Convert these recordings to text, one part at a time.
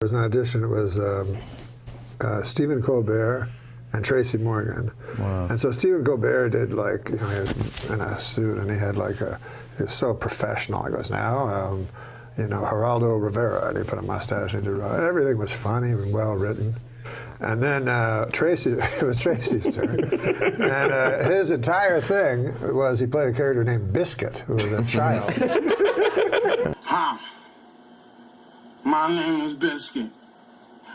was an audition. It was Stephen Colbert and Tracy Morgan. Wow. And so Stephen Colbert did, like, you know, he was in a suit and he had like he was so professional. He goes, now, you know, Geraldo Rivera, and he put a mustache and everything was funny and well written. And then Tracy, it was Tracy's turn. And his entire thing was he played a character named Biscuit, who was a child. Hi, my name is Biscuit,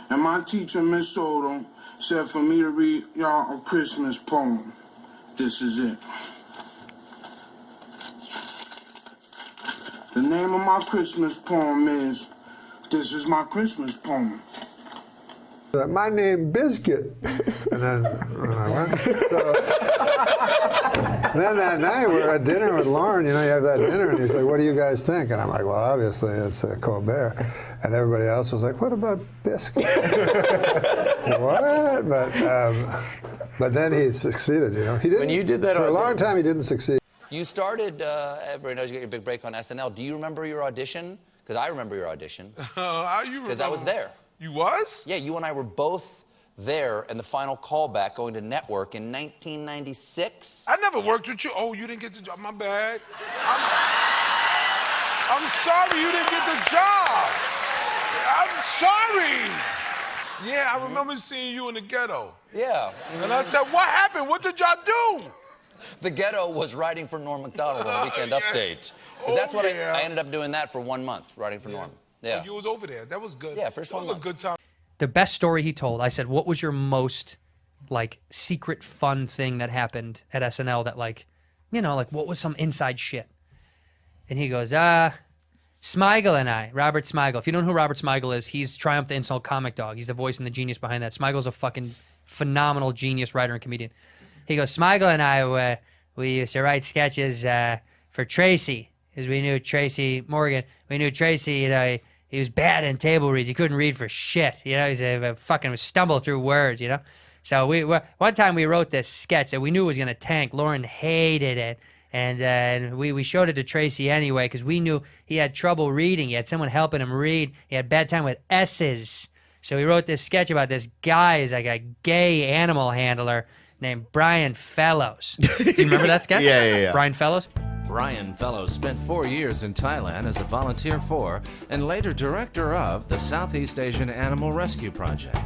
and my teacher, Miss Soto, said for me to read y'all a Christmas poem. This is it. The name of my Christmas poem is, This is My Christmas Poem. My name Biscuit, and then when I went, so then that night we're at dinner with Lauren. You know, you have that dinner, and he's like, "What do you guys think?" And I'm like, "Well, obviously it's Colbert," and everybody else was like, "What about Biscuit?" What? But then he succeeded. You know, he didn't. When you did that for a long time, he didn't succeed. You started. Everybody knows you got your big break on SNL. Do you remember your audition? Because I remember your audition. How you remember? Because I was there. You was? Yeah, you and I were both there in the final callback going to network in 1996. I never worked with you. Oh, you didn't get the job. My bad. I'm sorry you didn't get the job. I'm sorry. Yeah, I remember seeing you in the ghetto. Yeah. And I said, what happened? What did y'all do? The ghetto was writing for Norm Macdonald on Weekend Yeah. Update. Oh, That's what yeah. I ended up doing that for 1 month, writing for Norm. Yeah. Oh, you was over there. That was good. Yeah, first that 1 was month. a good time. The best story he told, I said, what was your most, like, secret fun thing that happened at SNL that, like, you know, like, what was some inside shit? And he goes, Smigel and I, Robert Smigel. If you don't know who Robert Smigel is, he's Triumph the Insult Comic Dog. He's the voice and the genius behind that. Smigel's a fucking phenomenal genius writer and comedian. He goes, Smigel and I, we used to write sketches for Tracy, because we knew Tracy Morgan. We knew Tracy, you know, he was bad in table reads. He couldn't read for shit. You know, he's a fucking stumble through words, you know? So one time we wrote this sketch that we knew was going to tank. Lauren hated it. And we showed it to Tracy anyway because we knew he had trouble reading. He had someone helping him read. He had bad time with S's. So we wrote this sketch about this guy who's like a gay animal handler named Brian Fellows. Do you remember that sketch? Yeah. Brian Fellows? Brian Fellows spent 4 years in Thailand as a volunteer for and later director of the Southeast Asian Animal Rescue Project.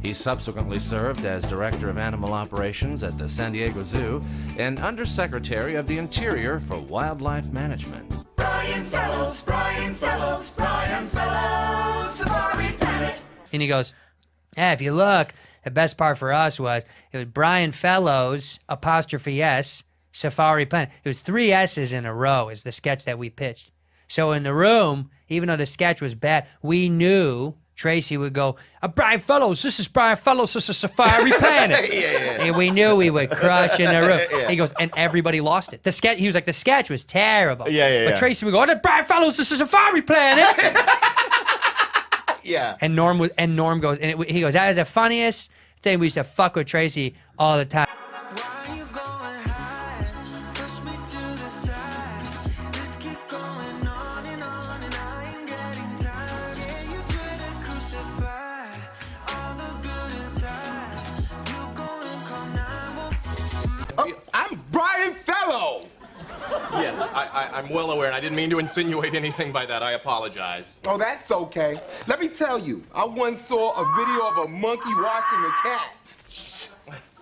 He subsequently served as Director of Animal Operations at the San Diego Zoo and Undersecretary of the Interior for Wildlife Management. Brian Fellows, Brian Fellows, Brian Fellows, Safari Planet. And he goes, if you look, the best part for us was it was Brian Fellows, apostrophe S, Safari Planet. It was 3 S's in a row is the sketch that we pitched. So in the room, even though the sketch was bad, we knew Tracy would go, Brian Fellows, this is Brian Fellows, this is Safari Planet. And we knew we would crush in the room. He goes, and everybody lost it. The sketch, he was like, the sketch was terrible. But Tracy would go, Brian Fellows, this is Safari Planet. And Norm goes, and he goes, that is the funniest thing. We used to fuck with Tracy all the time. I'm Brian Fellow! Yes, I'm well aware, and I didn't mean to insinuate anything by that. I apologize. Oh, that's okay. Let me tell you, I once saw a video of a monkey washing a cat.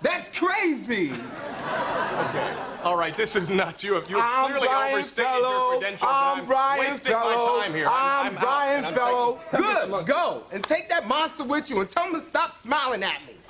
That's crazy! Okay. All right, this is nuts. You've clearly overstated your credentials. I'm Brian wasting Fellow. my time here. I'm Brian out, Fellow. taking- Good, go. And take that monster with you and tell him to stop smiling at me.